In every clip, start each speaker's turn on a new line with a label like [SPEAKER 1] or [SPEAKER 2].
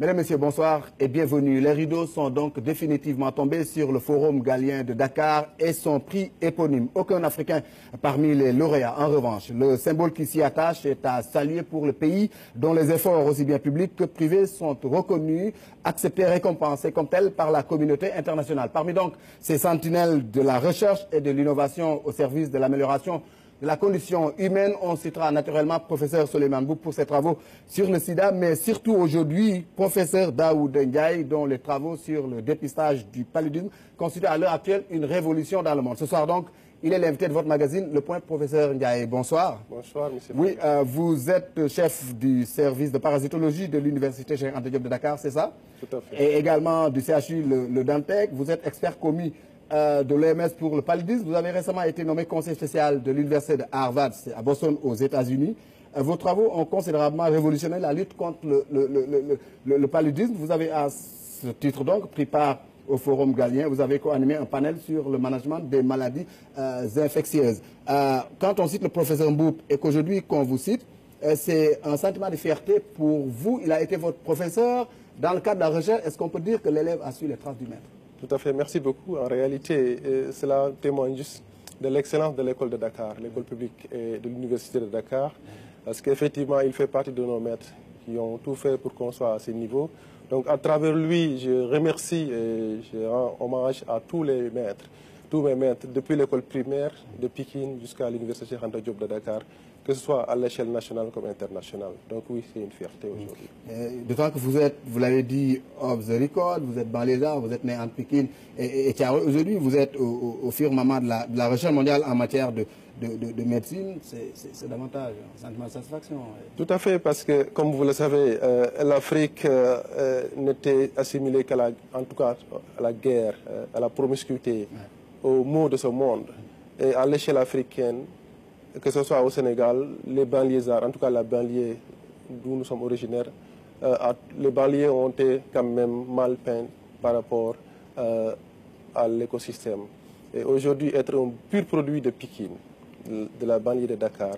[SPEAKER 1] Mesdames, Messieurs, bonsoir et bienvenue. Les rideaux sont donc définitivement tombés sur le Forum Galien de Dakar et son prix éponyme. Aucun Africain parmi les lauréats. En revanche, le symbole qui s'y attache est à saluer pour le pays dont les efforts aussi bien publics que privés sont reconnus, acceptés, récompensés comme tels par la communauté internationale. Parmi donc ces sentinelles de la recherche et de l'innovation au service de l'amélioration de la condition humaine, on citera naturellement professeur Souleymane Mboup pour ses travaux sur le sida, mais surtout aujourd'hui, professeur Daoud Ndiaye, dont les travaux sur le dépistage du paludisme constituent à l'heure actuelle une révolution dans le monde. Ce soir donc, il est l'invité de votre magazine Le Point. Professeur Ndiaye, bonsoir.
[SPEAKER 2] Bonsoir, monsieur.
[SPEAKER 1] Oui, vous êtes chef du service de parasitologie de l'Université Cheikh Anta Diop de Dakar, c'est ça?
[SPEAKER 2] Tout à fait.
[SPEAKER 1] Et également du CHU le Dantec. Vous êtes expert commis de l'OMS pour le paludisme. Vous avez récemment été nommé conseiller spécial de l'Université de Harvard à Boston, aux États-Unis. Vos travaux ont considérablement révolutionné la lutte contre le paludisme. Vous avez à ce titre donc pris part au Forum Galien. Vous avez co-animé un panel sur le management des maladies infectieuses. Quand on cite le professeur Mboup et qu'aujourd'hui qu'on vous cite, c'est un sentiment de fierté pour vous. Il a été votre professeur. Dans le cadre de la recherche, est-ce qu'on peut dire que l'élève a suivi les traces du maître?
[SPEAKER 2] Tout à fait, merci beaucoup. En réalité, cela témoigne juste de l'excellence de l'école de Dakar, l'école publique et de l'université de Dakar, parce qu'effectivement, il fait partie de nos maîtres qui ont tout fait pour qu'on soit à ce niveau. Donc, à travers lui, je remercie et je rends hommage à tous les maîtres, tous mes maîtres, depuis l'école primaire de Pékin jusqu'à l'université Cheikh Anta Diop de Dakar, que ce soit à l'échelle nationale comme internationale. Donc oui, c'est une fierté aujourd'hui.
[SPEAKER 1] D'autant que vous êtes, vous l'avez dit, off the record, vous êtes banlieusard, vous êtes né en Pékin et aujourd'hui vous êtes au firmament de la recherche mondiale en matière de médecine. C'est davantage un sentiment de satisfaction.
[SPEAKER 2] Tout à fait, parce que comme vous le savez, l'Afrique n'était assimilée en tout cas à la guerre, à la promiscuité, aux maux de ce monde. Et à l'échelle africaine, que ce soit au Sénégal, les banlieusards, en tout cas la banlieue d'où nous sommes originaires, les banlieues ont été quand même mal peints par rapport à l'écosystème. Et aujourd'hui, être un pur produit de Pékin, de la banlieue de Dakar,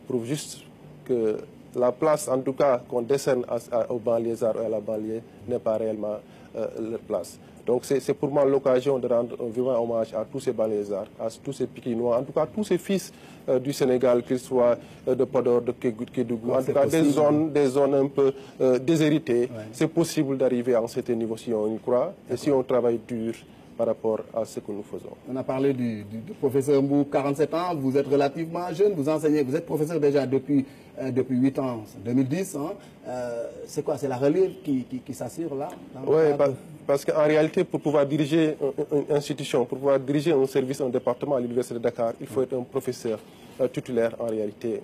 [SPEAKER 2] prouve juste que la place, en tout cas, qu'on décerne aux banlieusards et à la banlieue n'est pas réellement leur place. Donc c'est pour moi l'occasion de rendre un vivant hommage à tous ces banlieusards, à tous ces Pékinois, en tout cas tous ces fils du Sénégal, qu'ils soient de Podor, de Kédougou, en tout cas des zones un peu déshéritées. Ouais. C'est possible d'arriver à un certain niveau si on y croit et si on travaille dur par rapport à ce que nous faisons.
[SPEAKER 1] On a parlé du professeur Mboup, 47 ans, vous êtes relativement jeune, vous enseignez, vous êtes professeur déjà depuis 8 ans, 2010. Hein. C'est quoi? C'est la relève qui s'assure là?
[SPEAKER 2] Oui, parce qu'en réalité, pour pouvoir diriger une institution, pour pouvoir diriger un service, un département à l'Université de Dakar, il faut être un professeur titulaire en réalité.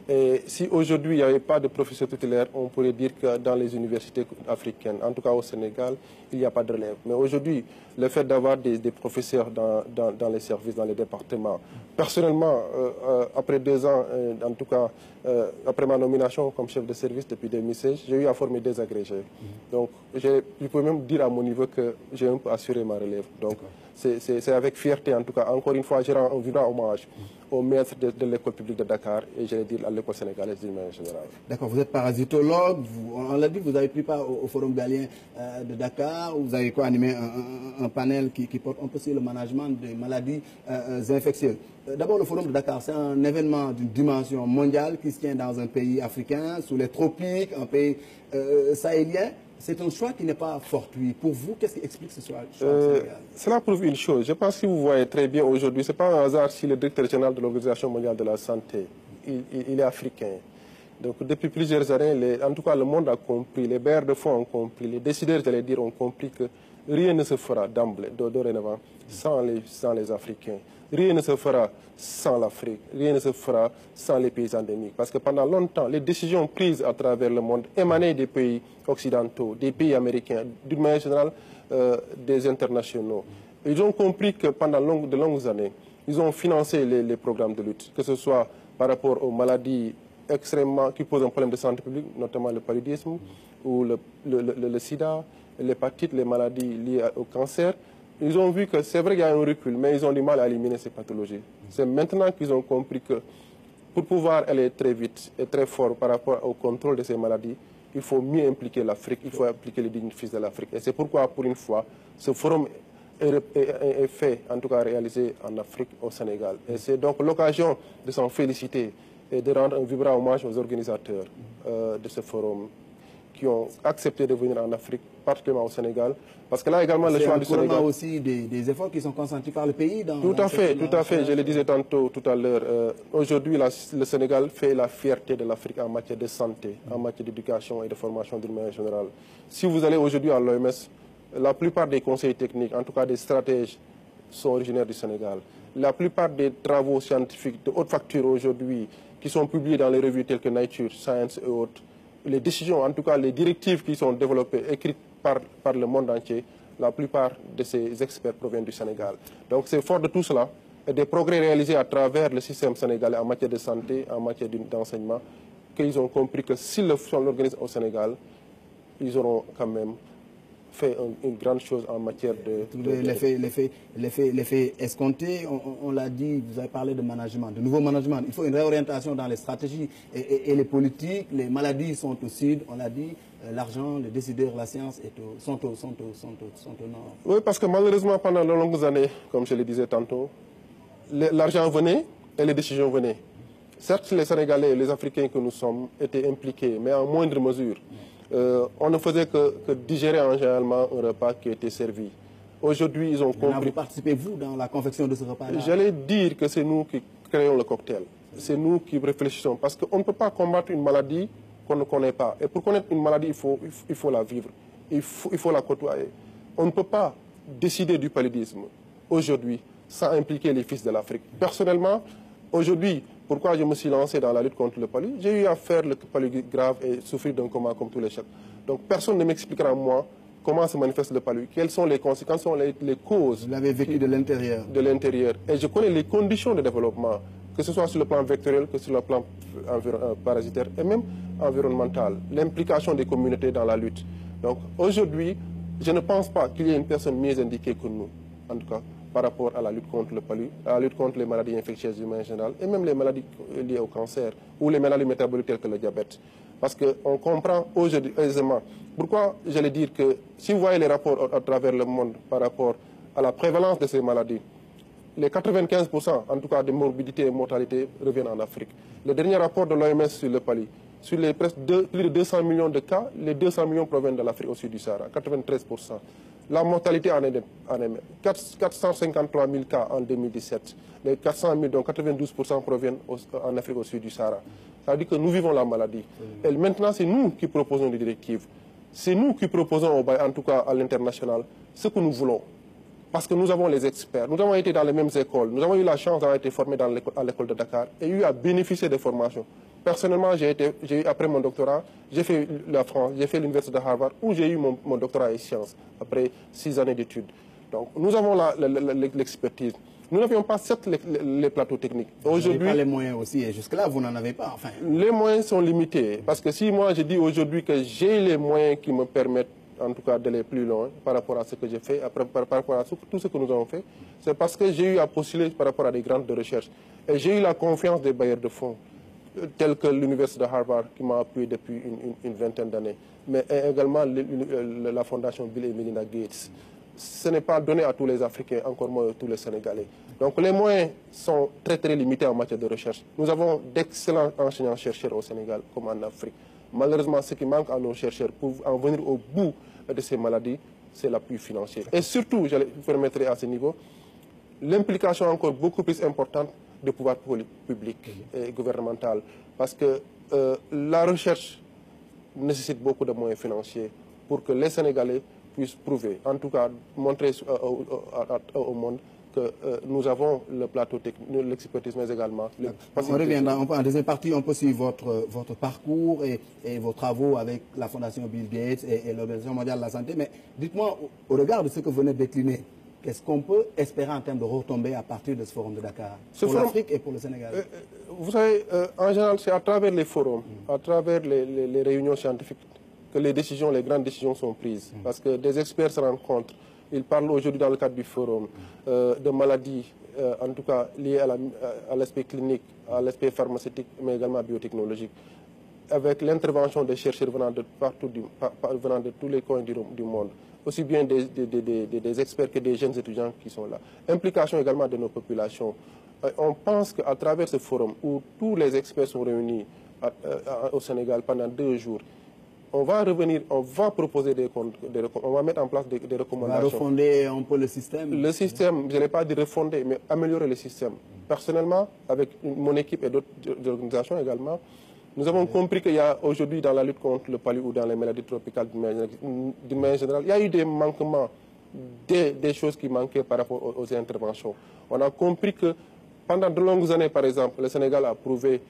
[SPEAKER 2] Et si aujourd'hui il n'y avait pas de professeur titulaire, on pourrait dire que dans les universités africaines, en tout cas au Sénégal, il n'y a pas de relève. Mais aujourd'hui, le fait d'avoir des professeurs dans les services, dans les départements, personnellement, après 2 ans, en tout cas, après ma nomination comme chef de service depuis 2016, j'ai eu à former des agrégés. Donc, je peux même dire à mon niveau que j'ai un peu assuré ma relève. Donc, c'est avec fierté, en tout cas. Encore une fois, je rends un vivant hommage aux maîtres de l'école publique de Dakar et je vais dire à l'école sénégalaise d'une manière générale.
[SPEAKER 1] D'accord, vous êtes parasitologue, on l'a dit, vous avez pris part au Forum Galien de Dakar, vous avez co-animé un panel qui porte un peu sur le management des maladies infectieuses. D'abord, le Forum de Dakar, c'est un événement d'une dimension mondiale qui se tient dans un pays africain, sous les tropiques, un pays sahélien. C'est un choix qui n'est pas fortuit. Pour vous, qu'est-ce qui explique ce choix?
[SPEAKER 2] Cela prouve une chose. Je pense que vous voyez très bien aujourd'hui, ce n'est pas un hasard si le directeur général de l'Organisation mondiale de la santé, il est africain. Donc depuis plusieurs années, en tout cas le monde a compris, les bailleurs de fonds ont compris, les décideurs, j'allais dire, ont compris que rien ne se fera d'emblée, dorénavant, sans les Africains. Rien ne se fera sans l'Afrique, rien ne se fera sans les pays endémiques. Parce que pendant longtemps, les décisions prises à travers le monde émanaient des pays occidentaux, des pays américains, d'une manière générale, des internationaux. Ils ont compris que pendant de longues années, ils ont financé les programmes de lutte, que ce soit par rapport aux maladies extrêmement qui posent un problème de santé publique, notamment le paludisme ou le sida, l'hépatite, les maladies liées au cancer. Ils ont vu que c'est vrai qu'il y a un recul, mais ils ont du mal à éliminer ces pathologies. C'est maintenant qu'ils ont compris que pour pouvoir aller très vite et très fort par rapport au contrôle de ces maladies, il faut mieux impliquer l'Afrique, il faut impliquer les dignes fils de l'Afrique. Et c'est pourquoi, pour une fois, ce forum est fait, en tout cas réalisé en Afrique, au Sénégal. Et c'est donc l'occasion de s'en féliciter et de rendre un vibrant hommage aux organisateurs de ce forum qui ont accepté de venir en Afrique, particulièrement au Sénégal. Parce que là également, le choix du Sénégal...
[SPEAKER 1] C'est aussi des efforts qui sont consentis par le pays dans...
[SPEAKER 2] Tout à fait. Je le disais tantôt, tout à l'heure. Aujourd'hui, le Sénégal fait la fierté de l'Afrique en matière de santé, en matière d'éducation et de formation d'une manière générale. Si vous allez aujourd'hui à l'OMS, la plupart des conseils techniques, en tout cas des stratèges, sont originaires du Sénégal. La plupart des travaux scientifiques de haute facture aujourd'hui, qui sont publiés dans les revues telles que Nature, Science et autres, les décisions, en tout cas les directives qui sont développées, écrites par le monde entier, la plupart de ces experts proviennent du Sénégal. Donc c'est fort de tout cela et des progrès réalisés à travers le système sénégalais en matière de santé, en matière d'enseignement, qu'ils ont compris que s'ils l'organisent au Sénégal, ils auront quand même fait une grande chose en matière
[SPEAKER 1] L'effet escompté, on l'a dit, vous avez parlé de management, de nouveau management. Il faut une réorientation dans les stratégies et les politiques. Les maladies sont au sud, on l'a dit. L'argent, les décideurs, la science sont au nord.
[SPEAKER 2] Oui, parce que malheureusement, pendant de longues années, comme je le disais tantôt, l'argent venait et les décisions venaient. Certes, les Sénégalais et les Africains que nous sommes étaient impliqués, mais en moindre mesure. On ne faisait que digérer en généralement un repas qui était servi. Aujourd'hui, ils ont compris...
[SPEAKER 1] Vous participez-vous dans la confection de ce repas-là?
[SPEAKER 2] J'allais dire que c'est nous qui créons le cocktail. C'est nous qui réfléchissons. Parce qu'on ne peut pas combattre une maladie qu'on ne connaît pas. Et pour connaître une maladie, il faut la vivre. Il faut la côtoyer. On ne peut pas décider du paludisme aujourd'hui sans impliquer les fils de l'Afrique. Personnellement, aujourd'hui, pourquoi je me suis lancé dans la lutte contre le palu? J'ai eu à faire le palu grave et souffrir d'un coma comme tous les chefs. Donc personne ne m'expliquera, moi, comment se manifeste le palu, quelles sont les conséquences, quelles sont les causes.
[SPEAKER 1] Vous l'avez vécu de l'intérieur.
[SPEAKER 2] De l'intérieur. Et je connais les conditions de développement, que ce soit sur le plan vectoriel, que sur le plan parasitaire et même environnemental. L'implication des communautés dans la lutte. Donc aujourd'hui, je ne pense pas qu'il y ait une personne mieux indiquée que nous, en tout cas, par rapport à la lutte contre le palu, à la lutte contre les maladies infectieuses humaines en général, et même les maladies liées au cancer, ou les maladies métaboliques telles que le diabète. Parce qu'on comprend aujourd'hui aisément. Pourquoi j'allais dire que, si vous voyez les rapports à travers le monde par rapport à la prévalence de ces maladies, les 95%, en tout cas, de morbidité et mortalité reviennent en Afrique. Le dernier rapport de l'OMS sur le palu, sur les presque plus de 200 millions de cas, les 200 millions proviennent de l'Afrique au sud du Sahara, 93%. La mortalité en est 453 000 cas en 2017. Les 400 000, donc 92% proviennent en Afrique au sud du Sahara. Ça veut dire que nous vivons la maladie. Et maintenant, c'est nous qui proposons des directives. C'est nous qui proposons, en tout cas à l'international, ce que nous voulons. Parce que nous avons les experts, nous avons été dans les mêmes écoles, nous avons eu la chance d'avoir été formés à l'école de Dakar et eu à bénéficier des formations. Personnellement, après mon doctorat, j'ai fait la France, j'ai fait l'université de Harvard où j'ai eu mon doctorat en sciences après 6 années d'études. Donc nous avons l'expertise. Nous n'avions pas certes les plateaux techniques.
[SPEAKER 1] Aujourd'hui, pas les moyens aussi, et jusque-là, vous n'en avez pas. Enfin.
[SPEAKER 2] Les moyens sont limités. Parce que si moi je dis aujourd'hui que j'ai les moyens qui me permettent en tout cas d'aller plus loin par rapport à ce que j'ai fait, par rapport à tout ce que nous avons fait, c'est parce que j'ai eu à postuler par rapport à des grandes de recherche. Et j'ai eu la confiance des bailleurs de fonds, tels que l'université de Harvard qui m'a appuyé depuis une vingtaine d'années, mais également la fondation Bill et Melinda Gates. Ce n'est pas donné à tous les Africains, encore moins à tous les Sénégalais. Donc les moyens sont très très limités en matière de recherche. Nous avons d'excellents enseignants-chercheurs au Sénégal comme en Afrique. Malheureusement, ce qui manque à nos chercheurs pour en venir au bout de ces maladies, c'est l'appui financier. Et surtout, je vous permettrai à ce niveau, l'implication encore beaucoup plus importante du pouvoir public et gouvernemental. Parce que la recherche nécessite beaucoup de moyens financiers pour que les Sénégalais puissent prouver, en tout cas montrer au monde que nous avons le plateau technique, l'expertise, mais également...
[SPEAKER 1] On revient en deuxième partie, on peut suivre votre parcours et vos travaux avec la Fondation Bill Gates et l'Organisation mondiale de la santé. Mais dites-moi, au regard de ce que vous venez de décliner, qu'est-ce qu'on peut espérer en termes de retombées à partir de ce forum de Dakar, pour l'Afrique et pour le Sénégal?
[SPEAKER 2] Vous savez, en général, c'est à travers les forums, à travers les réunions scientifiques, que les grandes décisions sont prises. Parce que des experts se rencontrent. Ils parlent aujourd'hui dans le cadre du forum de maladies, en tout cas liées à l'aspect clinique, à l'aspect pharmaceutique, mais également biotechnologique. avec l'intervention des chercheurs venant de partout, venant de tous les coins du monde, aussi bien des experts que des jeunes étudiants qui sont là. Implication également de nos populations. On pense qu'à travers ce forum où tous les experts sont réunis au Sénégal pendant 2 jours, on va revenir, on va proposer on va mettre en place des recommandations.
[SPEAKER 1] On va refonder un peu le système.
[SPEAKER 2] Le système, je n'ai pas dit refonder, mais améliorer le système. Personnellement, avec mon équipe et d'autres organisations également, nous avons compris qu'il y a aujourd'hui dans la lutte contre le palud ou dans les maladies tropicales d'une manière générale, il y a eu des manquements, des choses qui manquaient par rapport aux interventions. On a compris que pendant de longues années, par exemple, le Sénégal a prouvé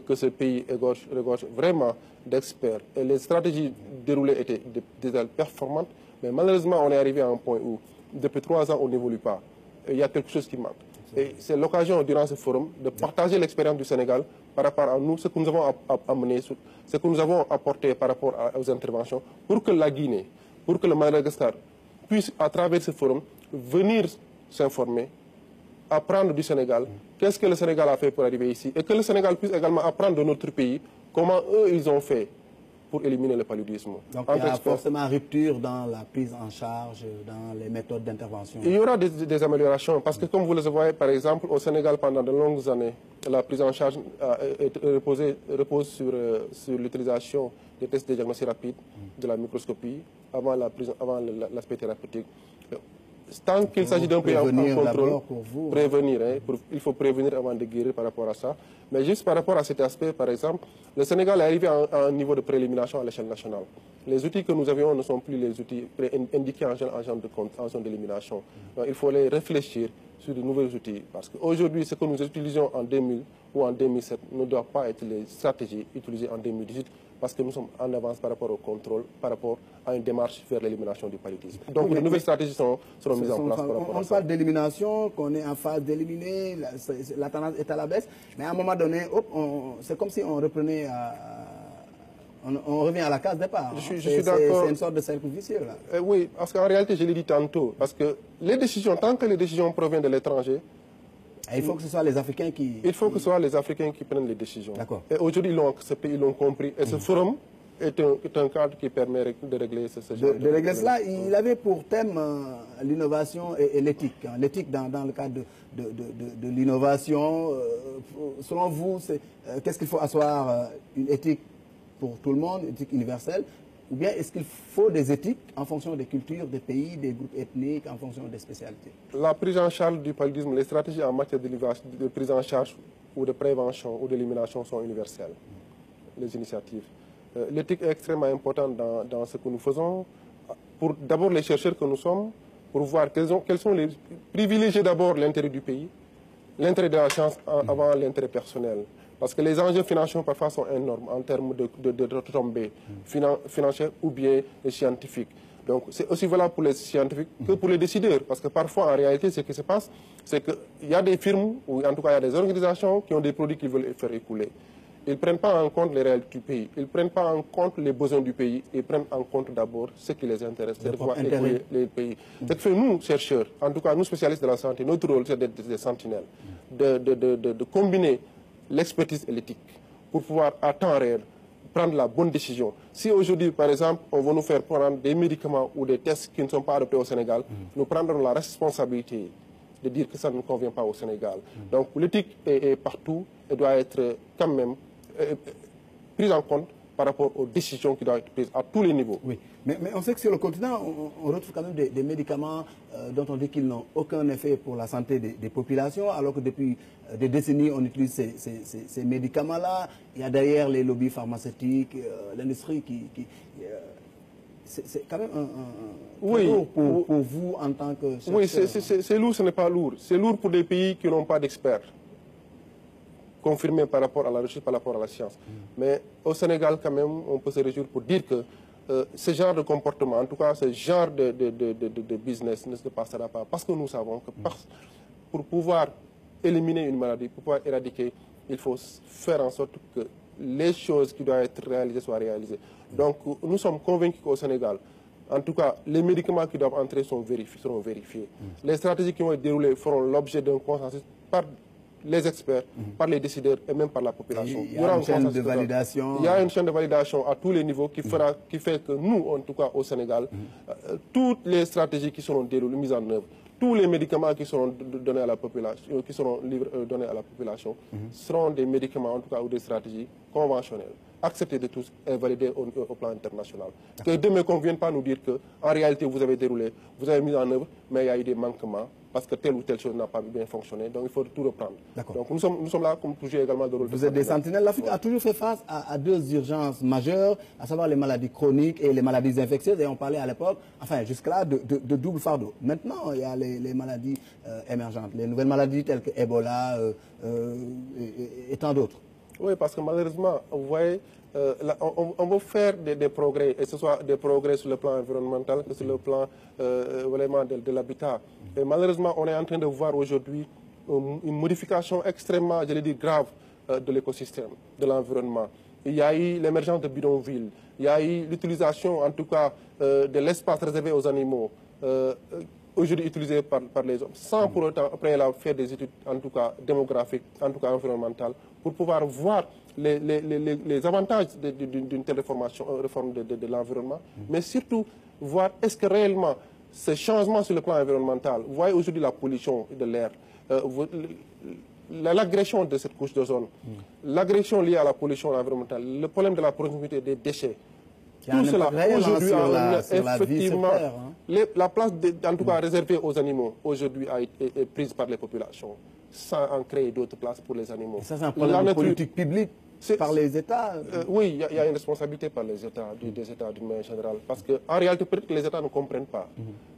[SPEAKER 2] que ce pays regorge vraiment d'experts. Et les stratégies déroulées étaient déjà performantes, mais malheureusement, on est arrivé à un point où, depuis 3 ans, on n'évolue pas. Et il y a quelque chose qui manque. Et c'est l'occasion, durant ce forum, de partager l'expérience du Sénégal par rapport à nous, ce que nous avons amené, ce que nous avons apporté par rapport aux interventions, pour que la Guinée, pour que le Madagascar puisse, à travers ce forum, venir s'informer, apprendre du Sénégal, qu'est-ce que le Sénégal a fait pour arriver ici, et que le Sénégal puisse également apprendre de notre pays comment eux, ils ont fait pour éliminer le paludisme.
[SPEAKER 1] Donc il y a forcément rupture dans la prise en charge, dans les méthodes d'intervention.
[SPEAKER 2] Il y aura des améliorations, parce que comme vous le voyez, par exemple, au Sénégal, pendant de longues années, la prise en charge repose sur l'utilisation des tests de diagnostic rapide, de la microscopie, avant l'aspect thérapeutique. Tant qu'il s'agit d'un pays en contrôle, prévenir, il faut prévenir avant de guérir par rapport à ça. Mais juste par rapport à cet aspect, par exemple, le Sénégal est arrivé à un niveau de préélimination à l'échelle nationale. Les outils que nous avions ne sont plus les outils indiqués en zone d'élimination. Il faut les réfléchir sur de nouveaux outils. Parce qu'aujourd'hui, ce que nous utilisons en 2000 ou en 2007 ne doit pas être les stratégies utilisées en 2018, parce que nous sommes en avance par rapport au contrôle, par rapport à une démarche vers l'élimination du paludisme. Donc, de nouvelles stratégies seront mises en place par rapport à ça.
[SPEAKER 1] On parle d'élimination, qu'on est en phase d'éliminer, la tendance est à la baisse, mais à un moment donné, c'est comme si on reprenait on revient à la case départ.
[SPEAKER 2] Je suis d'accord.
[SPEAKER 1] C'est une sorte de cercle vicieux, là.
[SPEAKER 2] Oui, parce qu'en réalité, je l'ai dit tantôt, parce que les décisions, tant que les décisions proviennent de l'étranger,
[SPEAKER 1] il faut que ce soit les Africains qui...
[SPEAKER 2] Il faut que ce soit les Africains qui prennent les décisions.
[SPEAKER 1] D'accord.
[SPEAKER 2] Et aujourd'hui, ce pays, ils l'ont compris. Et ce forum est un cadre qui permet de régler ce genre
[SPEAKER 1] de régler cela. Il avait pour thème l'innovation et l'éthique. L'éthique dans le cadre de l'innovation. Selon vous, qu'est-ce qu'il faut asseoir une éthique pour tout le monde, une éthique universelle? Ou bien est-ce qu'il faut des éthiques en fonction des cultures, des pays, des groupes ethniques, en fonction des spécialités?
[SPEAKER 2] La prise en charge du paludisme, les stratégies en matière de prise en charge ou de prévention ou d'élimination sont universelles, les initiatives. L'éthique est extrêmement importante dans ce que nous faisons. Pour d'abord les chercheurs que nous sommes, pour voir quels sont les... Privilégier d'abord l'intérêt du pays, l'intérêt de la science avant l'intérêt personnel. Parce que les enjeux financiers parfois sont énormes en termes de retombées financières ou bien scientifiques. Donc c'est aussi valable pour les scientifiques que pour les décideurs. Parce que parfois, en réalité, ce qui se passe, c'est qu'il y a des firmes, ou en tout cas il y a des organisations qui ont des produits qu'ils veulent faire écouler. Ils ne prennent pas en compte les réalités du pays, ils ne prennent pas en compte les besoins du pays, ils prennent en compte d'abord ce qui les intéresse, c'est de pouvoir écouler les pays. Ce que fait nous, chercheurs, en tout cas nous spécialistes de la santé, notre rôle c'est d'être des sentinelles, de combiner l'expertise et l'éthique pour pouvoir à temps réel prendre la bonne décision. Si aujourd'hui, par exemple, on va nous faire prendre des médicaments ou des tests qui ne sont pas adoptés au Sénégal, nous prendrons la responsabilité de dire que ça ne convient pas au Sénégal. Donc l'éthique est partout et doit être quand même prise en compte par rapport aux décisions qui doivent être prises à tous les niveaux.
[SPEAKER 1] Oui, mais on sait que sur le continent, on retrouve quand même des médicaments dont on dit qu'ils n'ont aucun effet pour la santé des populations, alors que depuis des décennies, on utilise ces médicaments-là. Il y a derrière les lobbies pharmaceutiques, l'industrie qui c'est quand même un lourd pour vous en tant que chercheur.
[SPEAKER 2] Oui, c'est lourd, ce n'est pas lourd. C'est lourd pour des pays qui n'ont pas d'experts confirmés par rapport à la recherche, par rapport à la science. Mais au Sénégal, quand même, on peut se réjouir pour dire que ce genre de comportement, en tout cas ce genre de business ne se passera pas. Parce que nous savons que pour pouvoir éliminer une maladie, pour pouvoir éradiquer, il faut faire en sorte que les choses qui doivent être réalisées soient réalisées. Donc nous sommes convaincus qu'au Sénégal, en tout cas, les médicaments qui doivent entrer seront vérifiés. Les stratégies qui vont être déroulées feront l'objet d'un consensus par les experts, par les décideurs et même par la population.
[SPEAKER 1] Il y a une chaîne de validation.
[SPEAKER 2] Il y a une chaîne de validation à tous les niveaux qui fait que nous, en tout cas au Sénégal, toutes les stratégies qui seront déroulées, mises en œuvre, tous les médicaments qui seront donnés à la population, donnés à la population seront des médicaments, en tout cas, ou des stratégies conventionnelles, acceptées de tous et validées au plan international. Que demain qu'on ne vienne pas nous dire qu'en réalité, vous avez déroulé, vous avez mis en œuvre, mais il y a eu des manquements, parce que telle ou telle chose n'a pas bien fonctionné, donc il faut tout reprendre. Donc nous sommes là comme pour jouer également le rôle de...
[SPEAKER 1] Vous êtes des sentinelles. L'Afrique a toujours fait face à deux urgences majeures, à savoir les maladies chroniques et les maladies infectieuses, et on parlait à l'époque, enfin jusque-là, de double fardeau. Maintenant, il y a les maladies émergentes, les nouvelles maladies telles que Ebola et tant d'autres.
[SPEAKER 2] Oui, parce que malheureusement, vous voyez, on veut faire des progrès, et ce soit des progrès sur le plan environnemental que sur le plan vraiment de l'habitat. Et malheureusement, on est en train de voir aujourd'hui une modification extrêmement, je l'ai dit, grave de l'écosystème, de l'environnement. Il y a eu l'émergence de bidonvilles, il y a eu l'utilisation, en tout cas, de l'espace réservé aux animaux, aujourd'hui utilisé par les hommes, sans pour autant, après, faire des études, en tout cas démographiques, en tout cas environnementales, pour pouvoir voir les avantages d'une telle réforme de l'environnement, mais surtout voir est-ce que réellement ce changement sur le plan environnemental, vous voyez aujourd'hui la pollution de l'air, l'agression de cette couche d'ozone, l'agression liée à la pollution environnementale, le problème de la proximité des déchets, tout cela aujourd'hui effectivement la place en tout cas réservée aux animaux aujourd'hui est prise par les populations sans en créer d'autres places pour les animaux.
[SPEAKER 1] Et ça c'est un problème de politique publique par les États.
[SPEAKER 2] Oui, il y a une responsabilité par les États, des États d'une manière générale, parce qu'en réalité peut-être que les États ne comprennent pas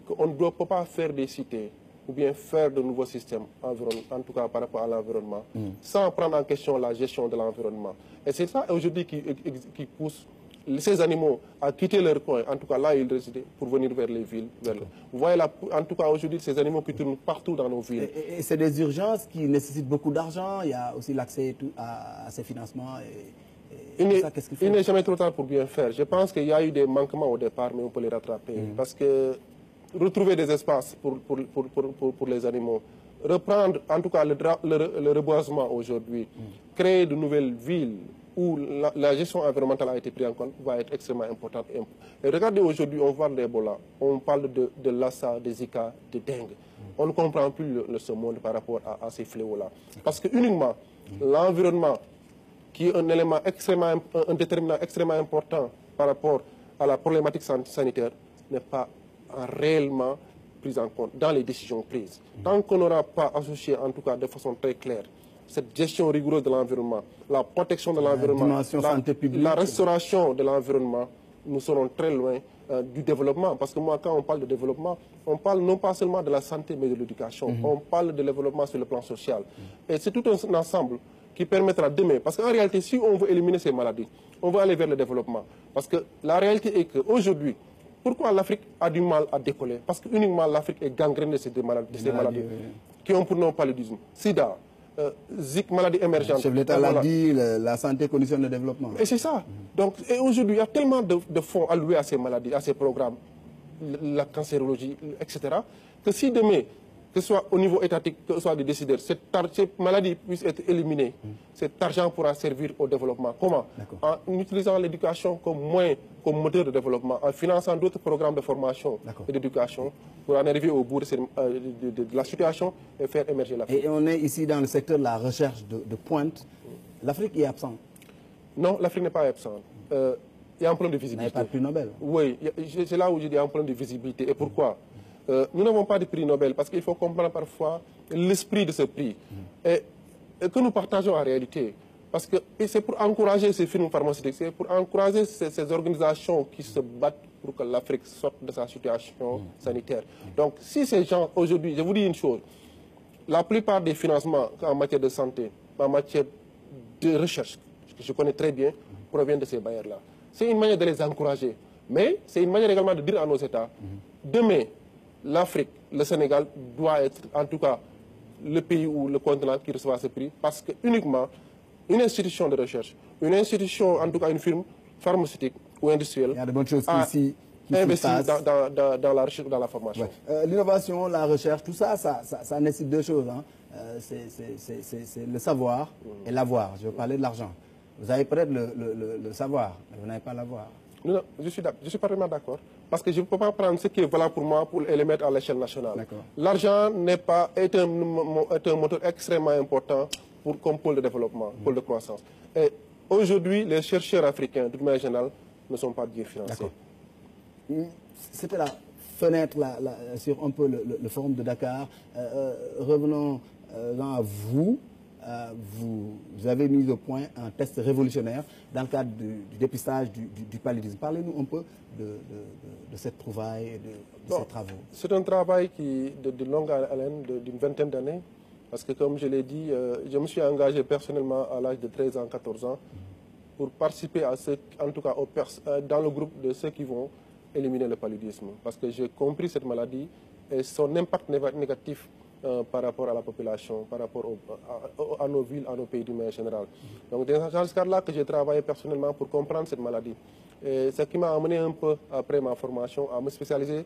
[SPEAKER 2] qu'on ne doit pas faire des cités ou bien faire de nouveaux systèmes, en tout cas par rapport à l'environnement, sans prendre en question la gestion de l'environnement. Et c'est ça aujourd'hui qui pousse ces animaux à quitter leur coin, en tout cas là ils résidaient, pour venir vers les villes. Vous voyez là, en tout cas aujourd'hui, ces animaux qui tournent partout dans nos villes.
[SPEAKER 1] Et c'est des urgences qui nécessitent beaucoup d'argent, il y a aussi l'accès à ces financements.
[SPEAKER 2] Il n'est jamais trop tard pour bien faire. Je pense qu'il y a eu des manquements au départ, mais on peut les rattraper. Parce que retrouver des espaces pour les animaux, reprendre en tout cas le reboisement aujourd'hui, créer de nouvelles villes, où la gestion environnementale a été prise en compte, va être extrêmement importante. Et regardez aujourd'hui, on parle d'Ebola, on parle de Lassa, de Zika, de dengue. On ne comprend plus ce monde par rapport à ces fléaux-là. Parce que uniquement l'environnement, qui est un élément extrêmement, un déterminant extrêmement important par rapport à la problématique sanitaire, n'est pas réellement pris en compte dans les décisions prises. Tant qu'on n'aura pas associé, en tout cas de façon très claire, cette gestion rigoureuse de l'environnement, la protection de l'environnement, la restauration de l'environnement, nous serons très loin du développement. Parce que moi, quand on parle de développement, on parle non pas seulement de la santé, mais de l'éducation. On parle de développement sur le plan social. Et c'est tout un ensemble qui permettra demain. Parce qu'en réalité, si on veut éliminer ces maladies, on va aller vers le développement. Parce que la réalité est qu'aujourd'hui, pourquoi l'Afrique a du mal à décoller? Parce que uniquement l'Afrique est gangrénée de ces maladies qui ont pour nom paludisme, sida, maladie émergente.
[SPEAKER 1] Le chef de l'État l'a dit, la santé conditionne le développement.
[SPEAKER 2] Et c'est ça. Donc, et aujourd'hui, il y a tellement de fonds alloués à ces maladies, à ces programmes, la cancérologie, etc., que si demain, que ce soit au niveau étatique, que ce soit des décideurs, ces maladies puissent être éliminées, cet argent pourra servir au développement. Comment? En utilisant l'éducation comme moyen, comme moteur de développement, en finançant d'autres programmes de formation et d'éducation, pour en arriver au bout de la situation et faire émerger l'Afrique.
[SPEAKER 1] Et on est ici dans le secteur de la recherche de pointe. L'Afrique est absente?
[SPEAKER 2] Non, l'Afrique n'est pas absente. Il y a un problème de visibilité.
[SPEAKER 1] Il n'y a pas de prix Nobel?
[SPEAKER 2] Oui, c'est là où je dis un problème de visibilité. Et pourquoi? Nous n'avons pas de prix Nobel parce qu'il faut comprendre parfois l'esprit de ce prix et que nous partageons en réalité. Parce que c'est pour encourager ces firmes pharmaceutiques, c'est pour encourager ces organisations qui se battent pour que l'Afrique sorte de sa situation sanitaire. Donc si ces gens, aujourd'hui, je vous dis une chose, la plupart des financements en matière de santé, en matière de recherche, que je connais très bien, proviennent de ces bailleurs-là. C'est une manière de les encourager. Mais c'est une manière également de dire à nos États, demain, l'Afrique, le Sénégal doit être en tout cas le pays ou le continent qui recevra ce prix parce que uniquement une institution de recherche, une institution, en tout cas une firme pharmaceutique ou industrielle,
[SPEAKER 1] il y a de bonnes choses qui
[SPEAKER 2] investit dans la recherche, dans la formation.
[SPEAKER 1] L'innovation, la recherche, tout ça, ça nécessite deux choses. c'est le savoir et l'avoir. Je parlais de l'argent. Vous avez peut-être le savoir, mais vous n'avez pas l'avoir.
[SPEAKER 2] Non, je suis parfaitement d'accord. Parce que je ne peux pas prendre ce qui est valable pour moi et le mettre à l'échelle nationale. L'argent est un moteur extrêmement important comme pôle de développement, pôle de croissance. Et aujourd'hui, les chercheurs africains, de manière générale, ne sont pas bien financés.
[SPEAKER 1] C'était la fenêtre sur un peu le forum de Dakar. Revenons à vous. Vous avez mis au point un test révolutionnaire dans le cadre du dépistage du paludisme. Parlez-nous un peu de cette trouvaille et de ces travaux.
[SPEAKER 2] C'est un travail de longue haleine, d'une vingtaine d'années, parce que comme je l'ai dit, je me suis engagé personnellement à l'âge de 13 ans, 14 ans, pour participer à en tout cas dans le groupe de ceux qui vont éliminer le paludisme. Parce que j'ai compris cette maladie et son impact négatif par rapport à la population, par rapport à nos villes, à nos pays d'une manière générale. Donc c'est dans ce cadre-là que j'ai travaillé personnellement pour comprendre cette maladie. Et ce qui m'a amené un peu, après ma formation, à me spécialiser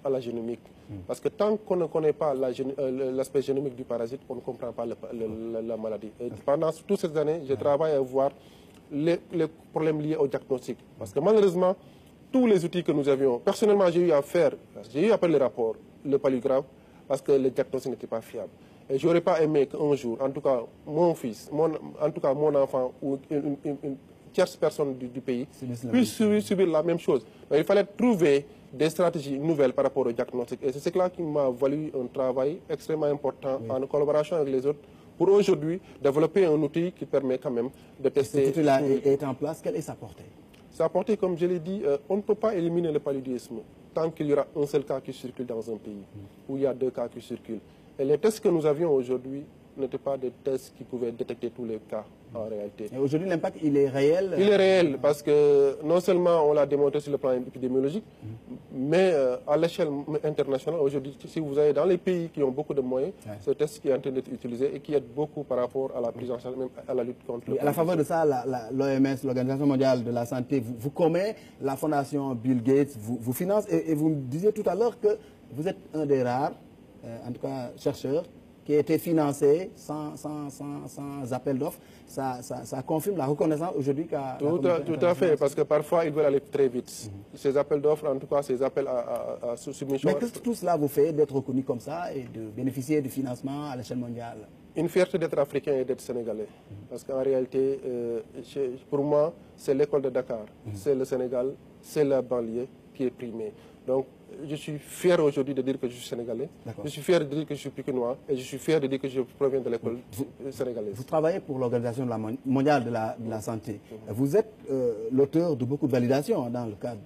[SPEAKER 2] à la génomique. Parce que tant qu'on ne connaît pas l'aspect génomique du parasite, on ne comprend pas la maladie. Et pendant toutes ces années, j'ai travaillé à voir les problèmes liés au diagnostic. Parce que malheureusement, tous les outils que nous avions, personnellement, j'ai eu à faire le rapport, le palugraphe, parce que le diagnostic n'était pas fiable. Et je n'aurais pas aimé qu'un jour, en tout cas mon fils, en tout cas mon enfant ou une tierce personne du pays puisse subir la même chose. Mais il fallait trouver des stratégies nouvelles par rapport au diagnostic. Et c'est ce qui m'a valu un travail extrêmement important en collaboration avec les autres pour aujourd'hui développer un outil qui permet quand même de tester.
[SPEAKER 1] Cet outil-là est en place. Quelle est sa portée?
[SPEAKER 2] Sa portée, comme je l'ai dit, on ne peut pas éliminer le paludisme tant qu'il y aura un seul cas qui circule dans un pays, où il y a 2 cas qui circulent. Et les tests que nous avions aujourd'hui n'étaient pas des tests qui pouvaient détecter tous les cas en réalité.
[SPEAKER 1] Et aujourd'hui, l'impact, il est réel?
[SPEAKER 2] Il est réel parce que non seulement on l'a démontré sur le plan épidémiologique, mais à l'échelle internationale, aujourd'hui, si vous allez dans les pays qui ont beaucoup de moyens, ce test qui est en train d'être utilisé et qui aide beaucoup par rapport à la prise en charge, même à la lutte contre le paludisme.
[SPEAKER 1] À la faveur de ça, l'OMS, l'Organisation mondiale de la santé, vous commet, la fondation Bill Gates vous finance et vous me disiez tout à l'heure que vous êtes un des rares, en tout cas chercheurs, qui a été financé sans appel d'offres. Ça confirme la reconnaissance aujourd'hui qu'a...
[SPEAKER 2] Tout à fait, parce que parfois, ils veulent aller très vite. Ces appels d'offres, en tout cas, ces appels à submission...
[SPEAKER 1] Mais qu'est-ce que tout cela vous fait d'être reconnu comme ça et de bénéficier du financement à l'échelle mondiale?
[SPEAKER 2] Une fierté d'être africain et d'être sénégalais. Parce qu'en réalité, pour moi, c'est l'école de Dakar, c'est le Sénégal, c'est la banlieue qui est primée. Donc, je suis fier aujourd'hui de dire que je suis sénégalais. Je suis fier de dire que je suis pikinois et je suis fier de dire que je proviens de l'école sénégalaise.
[SPEAKER 1] Vous travaillez pour l'Organisation mondiale de la santé. Vous êtes l'auteur de beaucoup de validations dans le cadre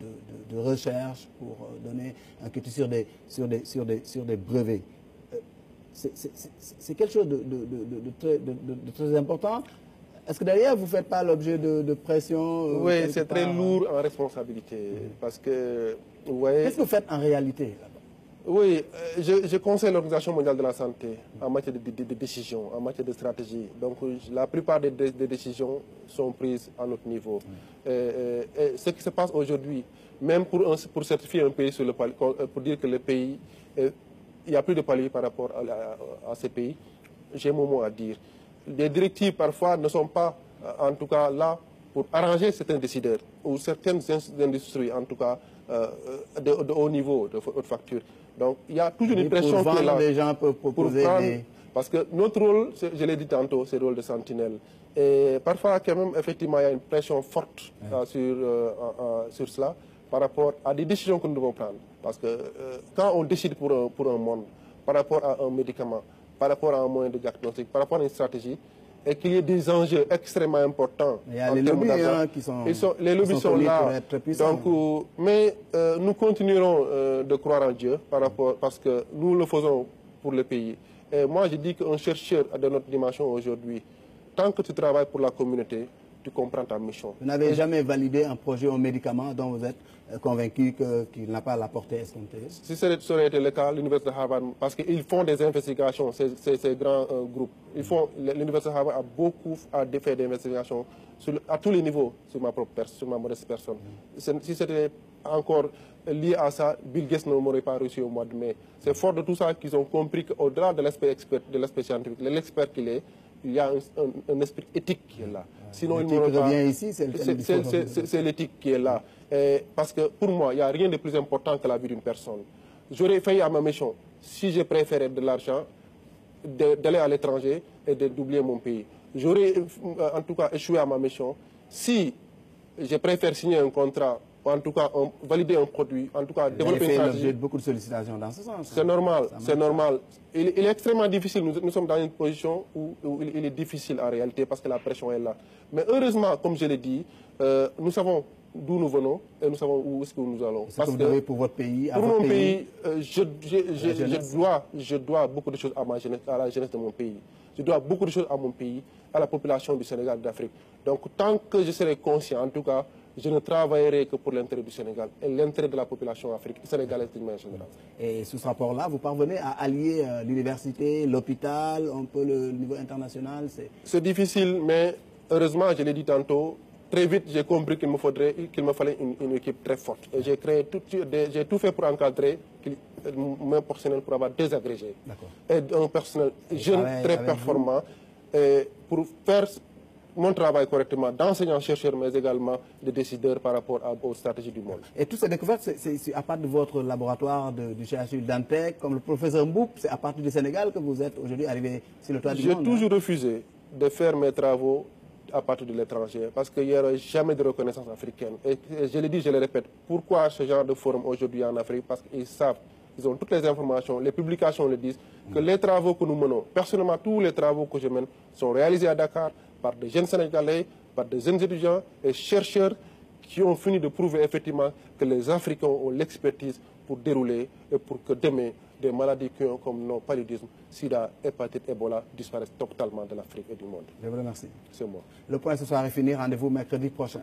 [SPEAKER 1] de recherche pour donner un critique sur des brevets. C'est quelque chose de très important. Est-ce que derrière, vous ne faites pas l'objet de pression?
[SPEAKER 2] Oui, c'est très lourd en responsabilité. Parce que,
[SPEAKER 1] qu'est-ce que vous faites en réalité là-bas?
[SPEAKER 2] Oui, je conseille l'Organisation mondiale de la santé en matière de décision, en matière de stratégie. Donc, la plupart des décisions sont prises à notre niveau. Et ce qui se passe aujourd'hui, même pour certifier un pays sur le palier, pour dire que le pays, il n'y a plus de palier par rapport à ces pays, j'ai mon mot à dire. Les directives, parfois, ne sont pas, en tout cas, là pour arranger certains décideurs ou certaines industries, en tout cas, de haut niveau, de haute facture. Donc, il y a toujours une pression qui est là.
[SPEAKER 1] Les gens peuvent proposer
[SPEAKER 2] Parce que notre rôle, je l'ai dit tantôt, c'est le rôle de sentinelle. Et parfois, quand même, effectivement, il y a une pression forte sur cela par rapport à des décisions que nous devons prendre. Parce que quand on décide pour un monde, par rapport à un médicament, par rapport à un moyen de diagnostic, par rapport à une stratégie, et qu'il y ait des enjeux extrêmement importants.
[SPEAKER 1] Il y a les lobbies qui sont
[SPEAKER 2] les lobbies sont là. Donc, mais nous continuerons de croire en Dieu parce que nous le faisons pour le pays. Et moi, je dis qu'un chercheur de notre dimension aujourd'hui, tant que tu travailles pour la communauté, tu comprends ta mission.
[SPEAKER 1] Vous n'avez jamais validé un projet ou un médicament dont vous êtes convaincu qu'il n'a pas la portée escomptée?
[SPEAKER 2] Si ça aurait été le cas, l'Université de Harvard, parce qu'ils font des investigations, ces grands groupes, l'Université de Harvard a beaucoup fait d'investigations à tous les niveaux sur ma modeste personne. Si c'était encore lié à ça, Bill Gates ne m'aurait pas reçu au mois de mai. C'est fort de tout ça qu'ils ont compris qu'au-delà de l'aspect scientifique, l'expert qu'il est, il y a un esprit éthique qui est là. Sinon,
[SPEAKER 1] il revient ici,
[SPEAKER 2] c'est l'éthique qui est là. Parce que pour moi, il n'y a rien de plus important que la vie d'une personne. J'aurais failli à ma mission si je préférais de l'argent, d'aller à l'étranger et d'oublier mon pays. J'aurais en tout cas échoué à ma mission si je préfère signer un contrat, ou en tout cas valider un produit, en tout cas développer une stratégie.
[SPEAKER 1] J'ai beaucoup de sollicitations dans ce sens.
[SPEAKER 2] C'est normal, c'est normal. Il est extrêmement difficile, nous sommes dans une position où il est difficile en réalité parce que la pression est là. Mais heureusement, comme je l'ai dit, nous savons d'où nous venons et nous savons où est-ce que nous allons.
[SPEAKER 1] Parce que vous devez pour votre pays,
[SPEAKER 2] pour mon pays, je dois beaucoup de choses à la jeunesse de mon pays. Je dois beaucoup de choses à mon pays, à la population du Sénégal et d'Afrique. Donc tant que je serai conscient, en tout cas, je ne travaillerai que pour l'intérêt du Sénégal et l'intérêt de la population africaine, sénégalaise d'une manière générale.
[SPEAKER 1] Et sous ce rapport-là, vous parvenez à allier l'université, l'hôpital, un peu le niveau international?
[SPEAKER 2] C'est difficile, mais heureusement, je l'ai dit tantôt, très vite, j'ai compris qu'il me fallait une équipe très forte. Et j'ai tout fait pour encadrer mon personnel pour avoir des agrégés. Et un personnel jeune, très performant, pour faire mon travail correctement d'enseignant-chercheur, mais également de décideur par rapport aux stratégies du monde.
[SPEAKER 1] Et toutes ces découvertes, c'est à partir de votre laboratoire du CHU Dantec, comme le professeur Mboup, c'est à partir du Sénégal que vous êtes aujourd'hui arrivé sur le toit du monde?
[SPEAKER 2] J'ai toujours refusé de faire mes travaux à partir de l'étranger, parce qu'il n'y aura jamais de reconnaissance africaine. Et je le dis, je le répète, pourquoi ce genre de forum aujourd'hui en Afrique? Parce qu'ils savent, ils ont toutes les informations, les publications le disent, que les travaux que nous menons, personnellement tous les travaux que je mène, sont réalisés à Dakar par des jeunes Sénégalais, par des jeunes étudiants et chercheurs qui ont fini de prouver effectivement que les Africains ont l'expertise pour dérouler et pour que demain, des maladies comme le paludisme, sida, hépatite, Ebola disparaissent totalement de l'Afrique et du monde.
[SPEAKER 1] Je vous remercie.
[SPEAKER 2] C'est moi.
[SPEAKER 1] Le point ce soir est fini. Rendez-vous mercredi prochain.